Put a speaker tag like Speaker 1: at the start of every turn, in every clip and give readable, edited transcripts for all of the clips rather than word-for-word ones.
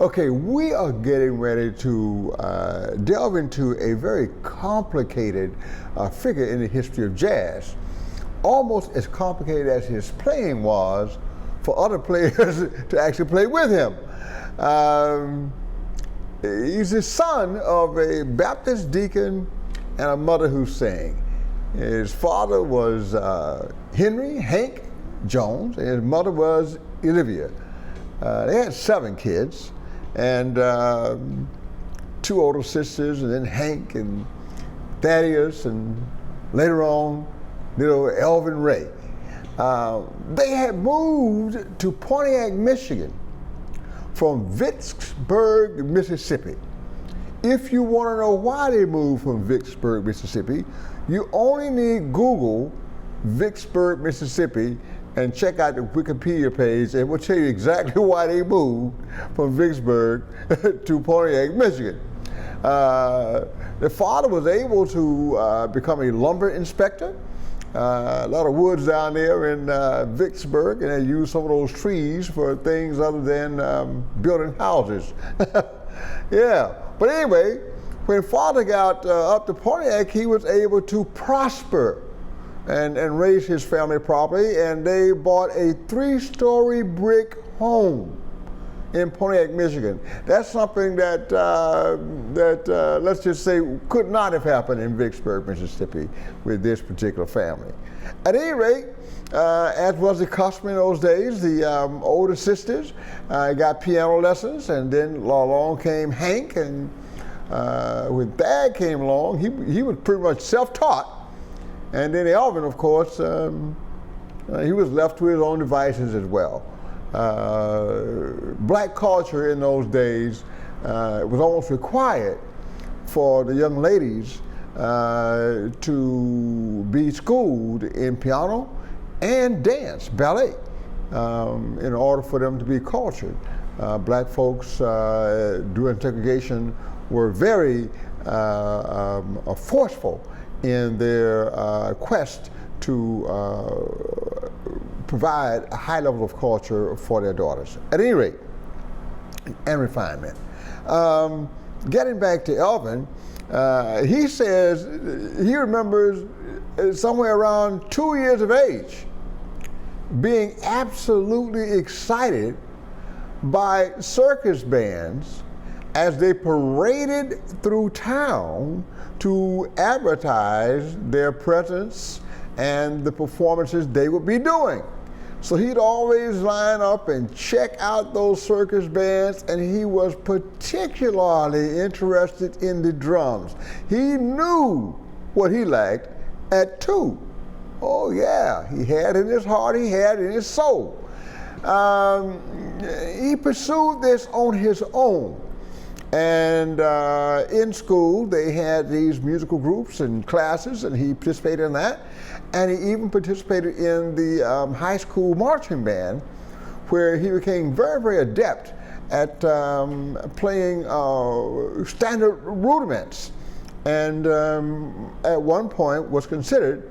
Speaker 1: Okay, we are getting ready to delve into a very complicated figure in the history of jazz, almost as complicated as his playing was for other players to actually play with him. He's the son of a Baptist deacon and a mother who sang. His father was Hank Jones, and his mother was Olivia. They had 7 kids, and 2 older sisters, and then Hank and Thaddeus, and later on, little Elvin Ray. They had moved to Pontiac, Michigan from Vicksburg, Mississippi. If you want to know why they moved from Vicksburg, Mississippi, you only need Google Vicksburg, Mississippi, and check out the Wikipedia page, and we'll tell you exactly why they moved from Vicksburg to Pontiac, Michigan. The father was able to become a lumber inspector. A lot of woods down there in Vicksburg, and they used some of those trees for things other than building houses. Yeah, but anyway, when father got up to Pontiac, he was able to prosper and raise his family properly, and they bought a 3-story brick home in Pontiac, Michigan. That's something that let's just say could not have happened in Vicksburg, Mississippi with this particular family. At any rate, as was the custom in those days, the older sisters got piano lessons, and then along came Hank, and when Thad came along, he was pretty much self-taught. And then Elvin, of course, he was left to his own devices as well. Black culture in those days was almost required for the young ladies to be schooled in piano and dance, ballet, in order for them to be cultured. Black folks during segregation were very forceful in their quest to provide a high level of culture for their daughters. At any rate, and refinement. Getting back to Elvin, he says he remembers somewhere around 2 years of age being absolutely excited by circus bands as they paraded through town to advertise their presence and the performances they would be doing. So he'd always line up and check out those circus bands, and he was particularly interested in the drums. He knew what he liked at 2. Oh yeah, he had it in his heart, he had it in his soul. He pursued this on his own. And in school, they had these musical groups and classes, and he participated in that. And he even participated in the high school marching band, where he became very, very adept at playing standard rudiments. And at one point was considered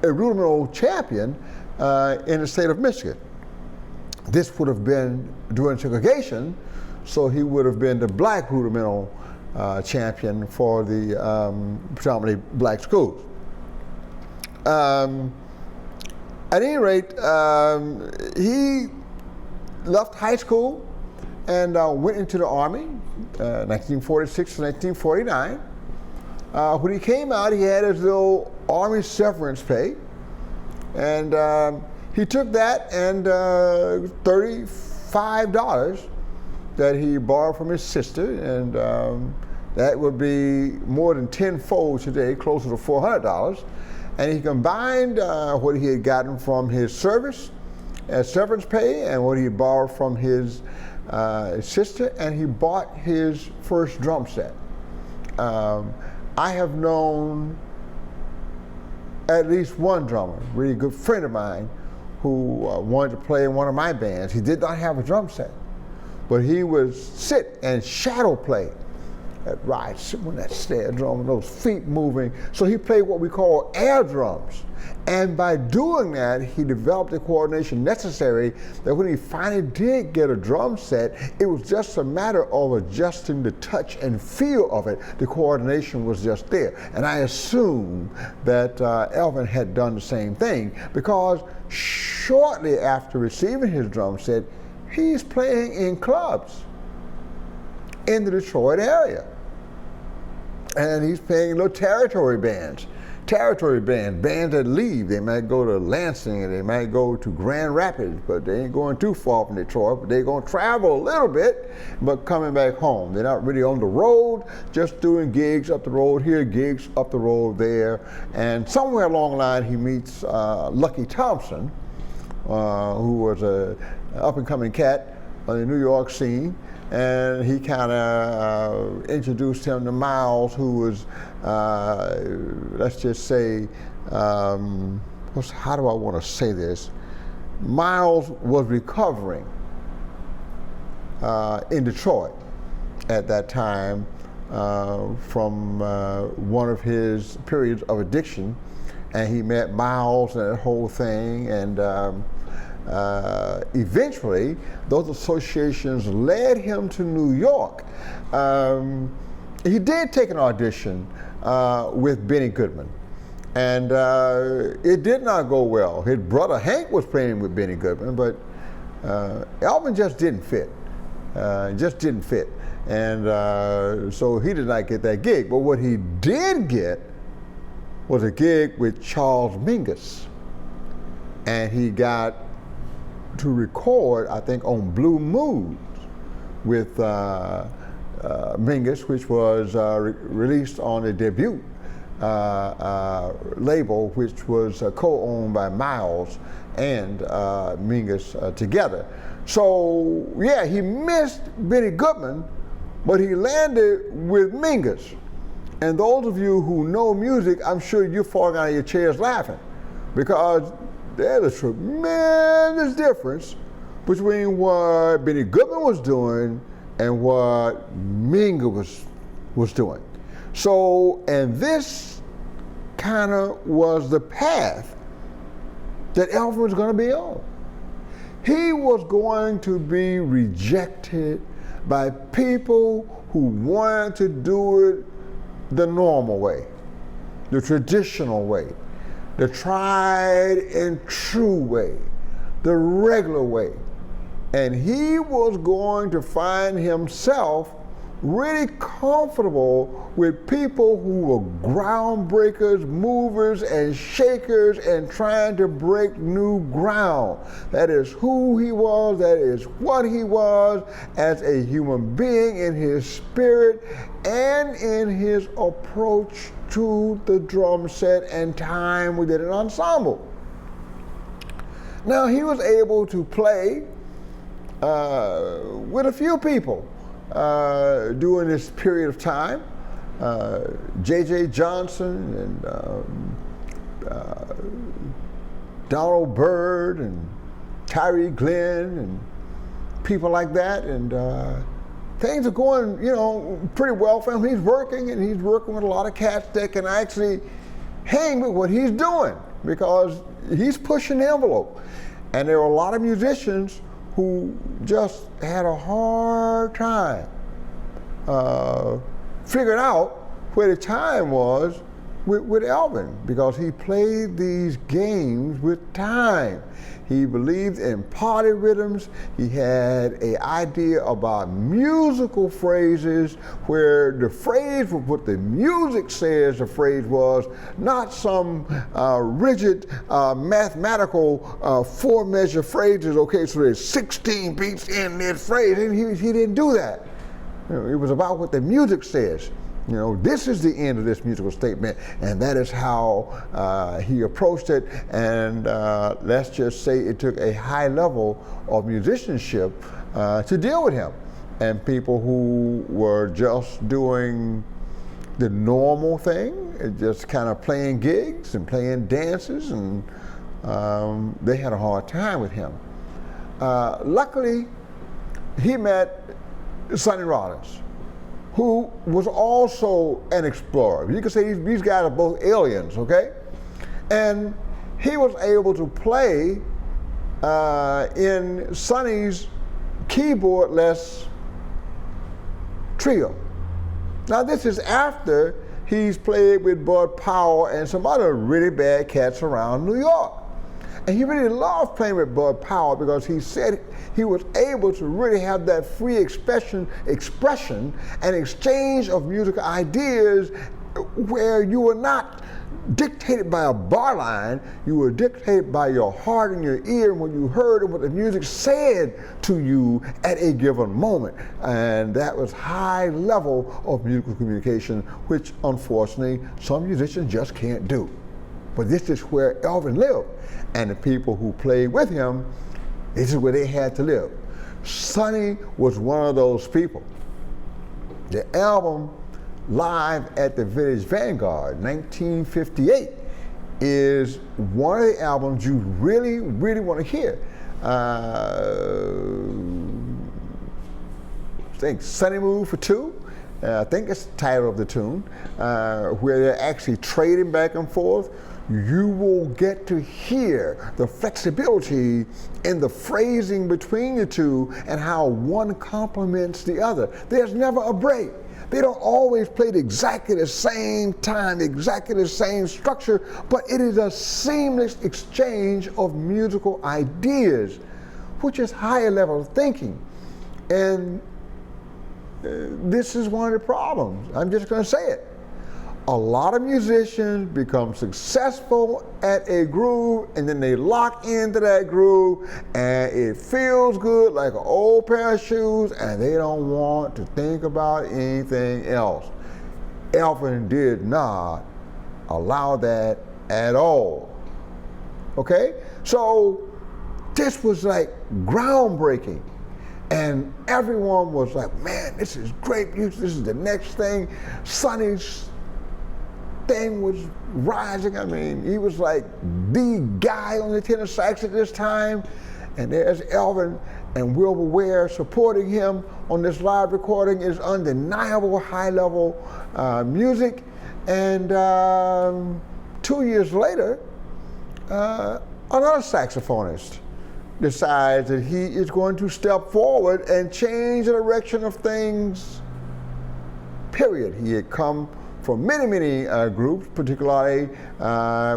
Speaker 1: a rudimental champion in the state of Michigan. This would have been during segregation, so he would have been the black rudimental champion for the predominantly black schools. At any rate, he left high school and went into the Army, 1946 to 1949. When he came out, he had his little Army severance pay, and he took that and $35 that he borrowed from his sister, and that would be more than tenfold today, closer to $400. And he combined what he had gotten from his service as severance pay and what he had borrowed from his sister, and he bought his first drum set. I have known at least one drummer, a really good friend of mine, who wanted to play in one of my bands. He did not have a drum set, but he would sit and shadow play that ride, sitting on that snare drum and those feet moving. So he played what we call air drums. And by doing that, he developed the coordination necessary that when he finally did get a drum set, it was just a matter of adjusting the touch and feel of it. The coordination was just there. And I assume that Elvin had done the same thing, because shortly after receiving his drum set, he's playing in clubs in the Detroit area. And he's playing little territory bands. Bands that leave. They might go to Lansing, and they might go to Grand Rapids, but they ain't going too far from Detroit, but they're gonna travel a little bit, but coming back home. They're not really on the road, just doing gigs up the road here, gigs up the road there. And somewhere along the line, he meets Lucky Thompson, who was a up-and-coming cat on the New York scene. And he kind of introduced him to Miles, who was, let's just say, how do I want to say this? Miles was recovering in Detroit at that time from one of his periods of addiction, and he met Miles and that whole thing, and eventually, those associations led him to New York. He did take an audition with Benny Goodman, and it did not go well. His brother Hank was playing with Benny Goodman, but Elvin just didn't fit. And so he did not get that gig. But what he did get was a gig with Charles Mingus, and he got to record, I think, on Blue Moods with Mingus, which was released on the debut label, which was co-owned by Miles and Mingus together. So yeah, he missed Benny Goodman, but he landed with Mingus. And those of you who know music, I'm sure you're falling out of your chairs laughing, because there's a tremendous difference between what Benny Goodman was doing and what Mingus was doing. So, and this kind of was the path that Elvin was going to be on. He was going to be rejected by people who wanted to do it the normal way, the traditional way, the tried and true way, the regular way. And he was going to find himself really comfortable with people who were groundbreakers, movers and shakers, and trying to break new ground. That is who he was, that is what he was as a human being in his spirit and in his approach to the drum set and time within an ensemble. Now, he was able to play with a few people during this period of time. J.J. Johnson and Donald Byrd and Tyree Glenn and people like that, and things are going, pretty well for him. He's working with a lot of cats that can actually hang with what he's doing, because he's pushing the envelope. And there are a lot of musicians who just had a hard time figuring out where the time was with Elvin, because he played these games with time. He believed in polyrhythms. He had an idea about musical phrases, where the phrase was what the music says the phrase was, not some rigid mathematical four-measure phrases. Okay, so there's 16 beats in this phrase, and he didn't do that. It was about what the music says. This is the end of this musical statement, and that is how he approached it. And let's just say it took a high level of musicianship to deal with him. And people who were just doing the normal thing, just kind of playing gigs and playing dances, and they had a hard time with him. Luckily, he met Sonny Rollins, who was also an explorer. You could say these guys are both aliens, okay? And he was able to play in Sonny's keyboardless trio. Now this is after he's played with Bud Powell and some other really bad cats around New York. And he really loved playing with Bud Powell because he said he was able to really have that free expression and exchange of musical ideas where you were not dictated by a bar line, you were dictated by your heart and your ear and what you heard and what the music said to you at a given moment. And that was high level of musical communication, which unfortunately some musicians just can't do. But this is where Elvin lived. And the people who played with him, this is where they had to live. Sonny was one of those people. The album Live at the Village Vanguard, 1958, is one of the albums you really, really want to hear. I think Sonny Moved for Two, I think it's the title of the tune, where they're actually trading back and forth. You will get to hear the flexibility in the phrasing between the two and how one complements the other. There's never a break. They don't always play at exactly the same time, exactly the same structure, but it is a seamless exchange of musical ideas, which is higher level of thinking. And this is one of the problems. I'm just going to say it. A lot of musicians become successful at a groove and then they lock into that groove and it feels good like an old pair of shoes and they don't want to think about anything else. Elvin did not allow that at all. Okay? So this was like groundbreaking. And everyone was like, man, this is great music, this is the next thing. Sonny's thing was rising. I mean, he was like the guy on the tenor sax at this time. And there's Elvin and Wilbur Ware supporting him on this live recording. Is undeniable high-level music. And 2 years later, another saxophonist decides that he is going to step forward and change the direction of things, period. He had come from many, many groups, particularly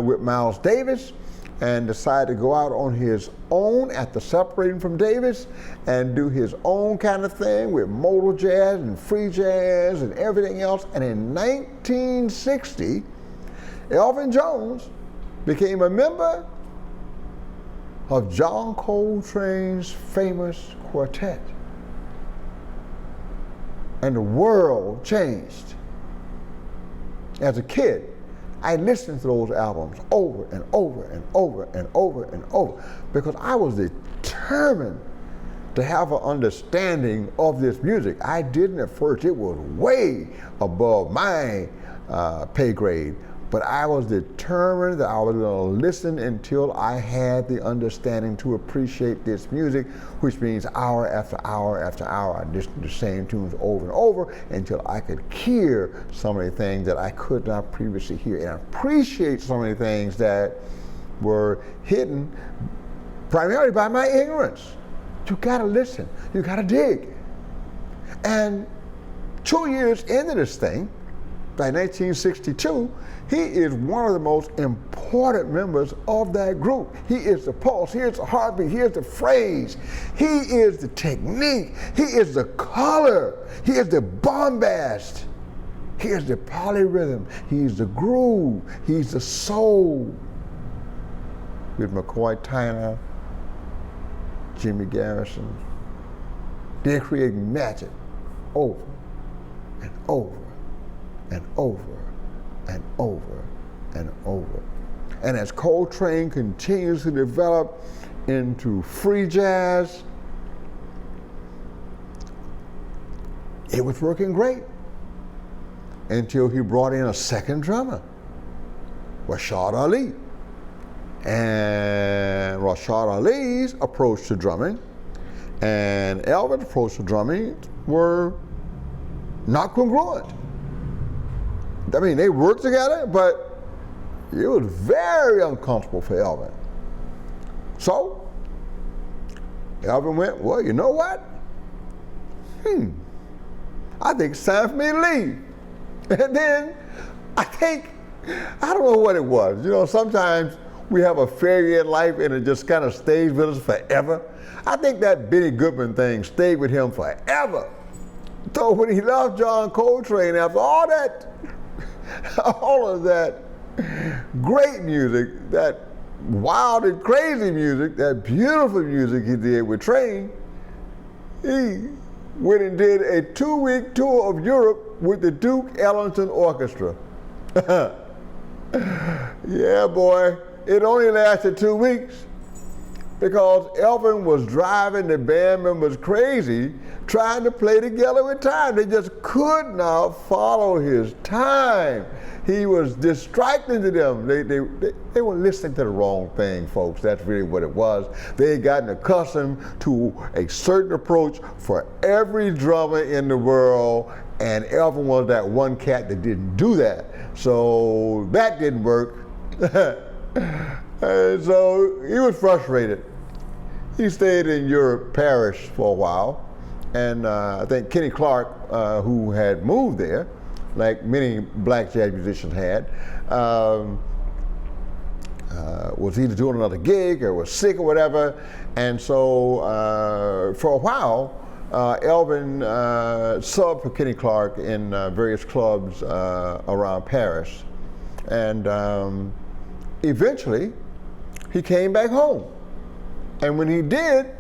Speaker 1: with Miles Davis, and decided to go out on his own after separating from Davis and do his own kind of thing with modal jazz and free jazz and everything else. And in 1960, Elvin Jones became a member of John Coltrane's famous quartet. And the world changed. As a kid, I listened to those albums over and over and over and over and over because I was determined to have an understanding of this music. I didn't at first. It was way above my pay grade, but I was determined that I was going to listen until I had the understanding to appreciate this music, which means hour after hour after hour. I listened to the same tunes over and over until I could hear some of the things that I could not previously hear and appreciate some of the things that were hidden primarily by my ignorance. You gotta listen, you gotta dig. And 2 years into this thing, by 1962, he is one of the most important members of that group. He is the pulse, he is the heartbeat, he is the phrase, he is the technique, he is the color, he is the bombast, he is the polyrhythm, he is the groove, he's the soul. With McCoy Tyner, Jimmy Garrison, they're creating magic over and over and over and over and over. And as Coltrane continues to develop into free jazz, it was working great until he brought in a second drummer, Rashad Ali. And Rashad Ali's approach to drumming and Elvin's approach to drumming were not congruent. I mean, they worked together, but it was very uncomfortable for Elvin. So, Elvin went, well, you know what? I think it's time for me to leave. And then, I don't know what it was. You know, sometimes we have a failure in life and it just kind of stays with us forever. I think that Benny Goodman thing stayed with him forever. So when he left John Coltrane, after all of that great music, that wild and crazy music, that beautiful music he did with Train, he went and did a 2-week tour of Europe with the Duke Ellington Orchestra. Yeah, boy, it only lasted 2 weeks because Elvin was driving the band members crazy trying to play together with time. They just could not follow his time. He was distracting to them. They were listening to the wrong thing, folks. That's really what it was. They had gotten accustomed to a certain approach for every drummer in the world, and Elvin was that one cat that didn't do that. So that didn't work. And so he was frustrated. He stayed in Europe, Paris, for a while. And I think Kenny Clark, who had moved there, like many black jazz musicians had, was either doing another gig or was sick or whatever. And so for a while, Elvin subbed for Kenny Clark in various clubs around Paris. And eventually, he came back home. And when he did,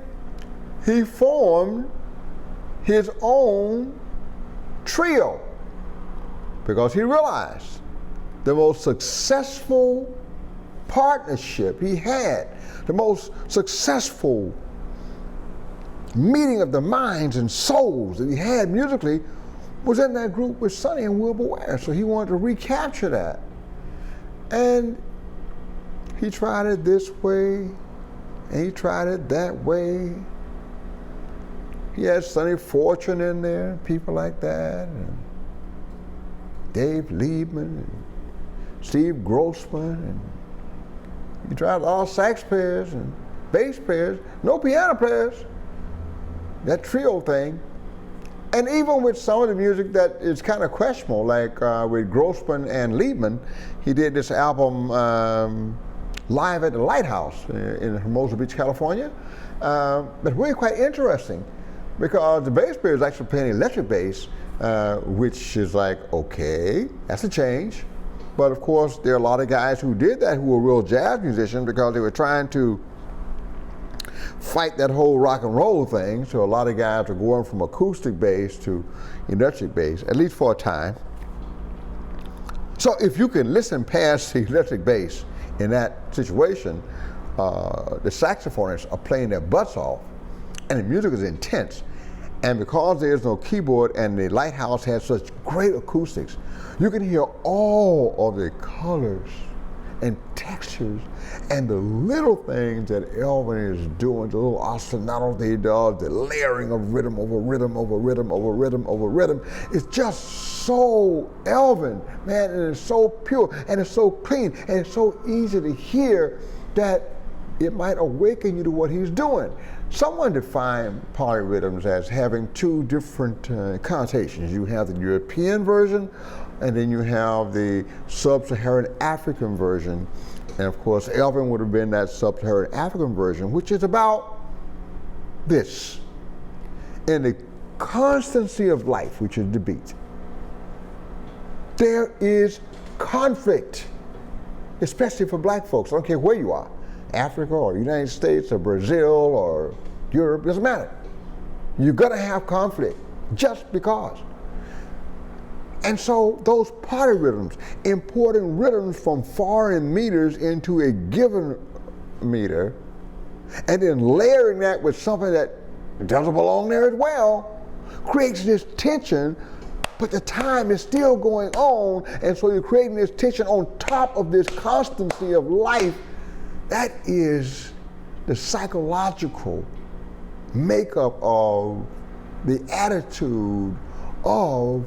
Speaker 1: he formed his own trio because he realized the most successful partnership he had, the most successful meeting of the minds and souls that he had musically was in that group with Sonny and Wilbur Ware. So he wanted to recapture that. And he tried it this way, and he tried it that way. He had Sonny Fortune in there, people like that, and Dave Liebman, and Steve Grossman, and he tried all sax players and bass players, no piano players, that trio thing. And even with some of the music that is kind of questionable, like with Grossman and Liebman, he did this album live at the Lighthouse in Hermosa Beach, California. But really quite interesting because the bass player is actually playing electric bass, which is like, okay, that's a change. But of course, there are a lot of guys who did that who were real jazz musicians because they were trying to fight that whole rock and roll thing. So a lot of guys are going from acoustic bass to electric bass, at least for a time. So if you can listen past the electric bass in that situation, the saxophonists are playing their butts off and the music is intense. And because there's no keyboard and the Lighthouse has such great acoustics, you can hear all of the colors and textures and the little things that Elvin is doing, the little ostinatos that he does, the layering of rhythm over rhythm over rhythm over rhythm over rhythm. It's just so Elvin, man, and it's so pure and it's so clean and it's so easy to hear that it might awaken you to what he's doing. Someone defined polyrhythms as having two different connotations. You have the European version, and then you have the sub-Saharan African version. And of course, Elvin would have been that sub-Saharan African version, which is about this. In the constancy of life, which is the beat, there is conflict, especially for black folks. I don't care where you are, Africa or United States or Brazil or Europe, doesn't matter. You're gonna have conflict just because. And so those polyrhythms, importing rhythms from foreign meters into a given meter, and then layering that with something that doesn't belong there as well, creates this tension, but the time is still going on, and so you're creating this tension on top of this constancy of life. That is the psychological makeup of the attitude of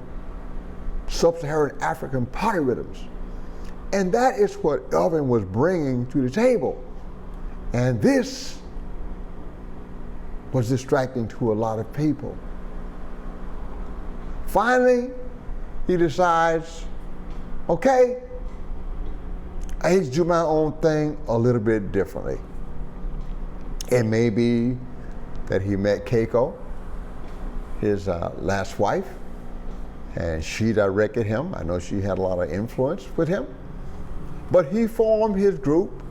Speaker 1: sub-Saharan African polyrhythms. And that is what Elvin was bringing to the table. And this was distracting to a lot of people. Finally, he decides, okay, I need to do my own thing a little bit differently. It may be that he met Keiko, his last wife, and she directed him. I know she had a lot of influence with him. But he formed his group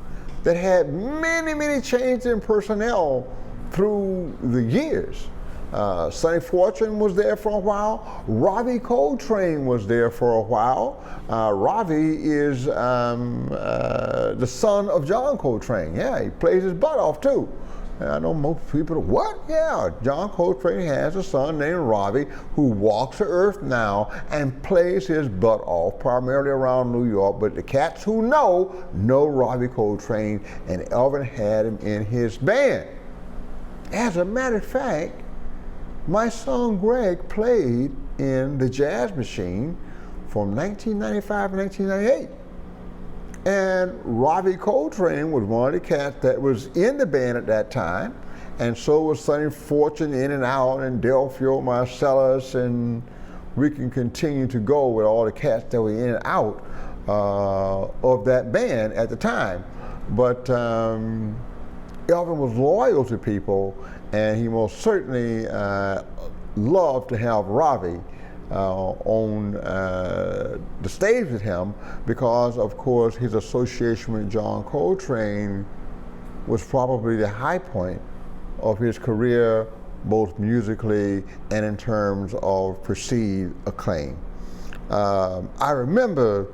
Speaker 1: that had many, many changes in personnel through the years. Sonny Fortune was there for a while. Ravi Coltrane was there for a while. Ravi is the son of John Coltrane. Yeah, he plays his butt off too. And I know most people, what? Yeah, John Coltrane has a son named Ravi who walks the earth now and plays his butt off, primarily around New York. But the cats who know Ravi Coltrane, and Elvin had him in his band. As a matter of fact, my son Greg played in the Jazz Machine from 1995 to 1998. And Ravi Coltrane was one of the cats that was in the band at that time, and so was Sonny Fortune in and out, and Delphio Marcellus, and we can continue to go with all the cats that were in and out of that band at the time. But Elvin was loyal to people, and he most certainly loved to have Ravi on the stage with him, because of course his association with John Coltrane was probably the high point of his career, both musically and in terms of perceived acclaim. I remember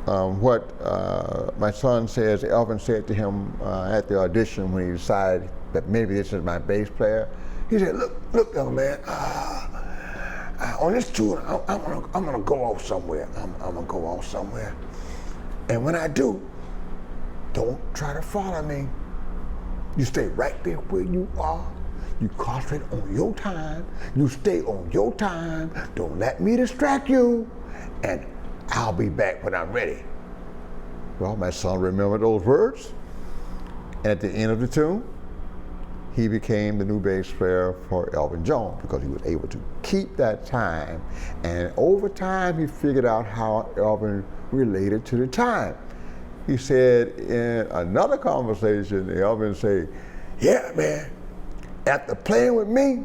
Speaker 1: what my son says Elvin said to him at the audition when he decided that maybe this is my bass player. He said, look young man, on this tour, I'm gonna go off somewhere. I'm gonna go off somewhere. And when I do, don't try to follow me. You stay right there where you are. You concentrate on your time. You stay on your time. Don't let me distract you. And I'll be back when I'm ready. Well, my son remembered those words. And at the end of the tune, he became the new bass player for Elvin Jones, because he was able to keep that time. And over time, he figured out how Elvin related to the time. He said in another conversation, Elvin said, yeah, man, after playing with me,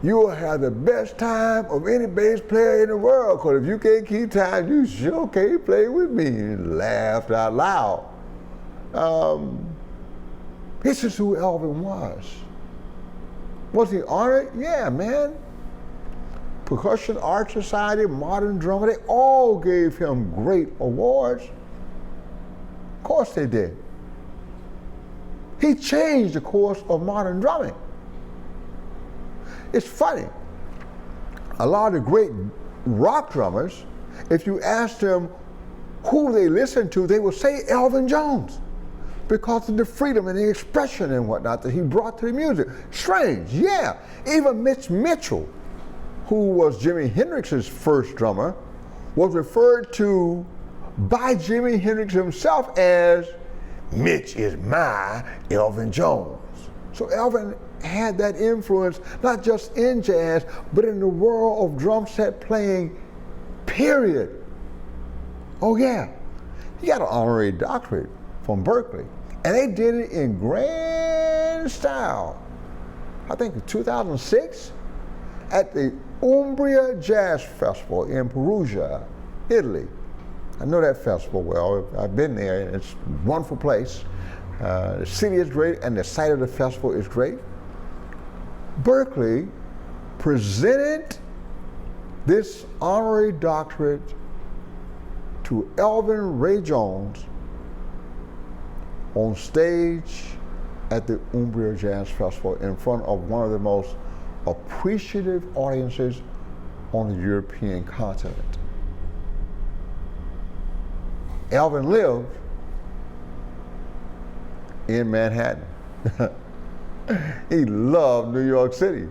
Speaker 1: you will have the best time of any bass player in the world, because if you can't keep time, you sure can't play with me. He laughed out loud. This is who Elvin was. Was he honored? Yeah, man. Percussion Art Society, Modern Drummer, they all gave him great awards. Of course they did. He changed the course of modern drumming. It's funny. A lot of the great rock drummers, if you asked them who they listened to, they would say Elvin Jones, because of the freedom and the expression and whatnot that he brought to the music. Strange, yeah. Even Mitch Mitchell, who was Jimi Hendrix's first drummer, was referred to by Jimi Hendrix himself as, Mitch is my Elvin Jones. So Elvin had that influence, not just in jazz, but in the world of drum set playing, period. Oh yeah, he got an honorary doctorate from Berkeley, and they did it in grand style. I think in 2006 at the Umbria Jazz Festival in Perugia, Italy. I know that festival well. I've been there, and it's a wonderful place. The city is great, and the site of the festival is great. Berkeley presented this honorary doctorate to Elvin Ray Jones on stage at the Umbria Jazz Festival in front of one of the most appreciative audiences on the European continent. Elvin lived in Manhattan. He loved New York City.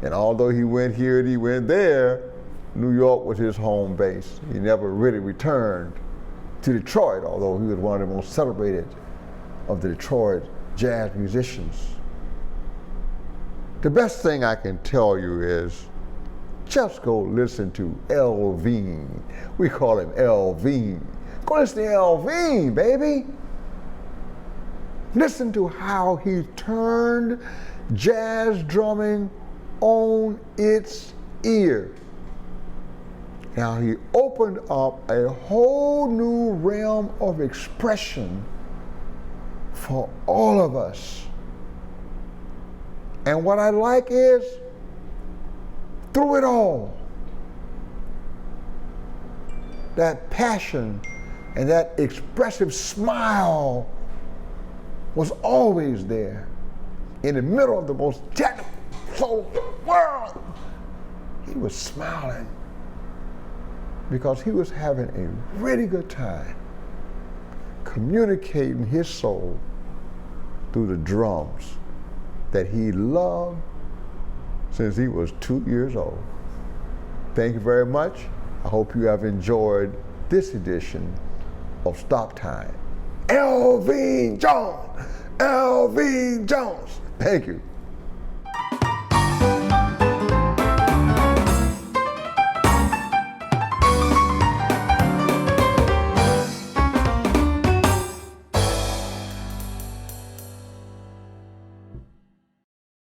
Speaker 1: And although he went here and he went there, New York was his home base. He never really returned to Detroit, although he was one of the most celebrated of the Detroit jazz musicians. The best thing I can tell you is just go listen to Elvin. We call him Elvin. Go listen to Elvin, baby. Listen to how he turned jazz drumming on its ear. Now he opened up a whole new realm of expression for all of us. And what I like is, through it all, that passion and that expressive smile was always there in the middle of the most technical world. He was smiling because he was having a really good time communicating his soul through the drums that he loved since he was 2 years old. Thank you very much. I hope you have enjoyed this edition of Stop Time. Elvin Jones, Elvin Jones. Thank you.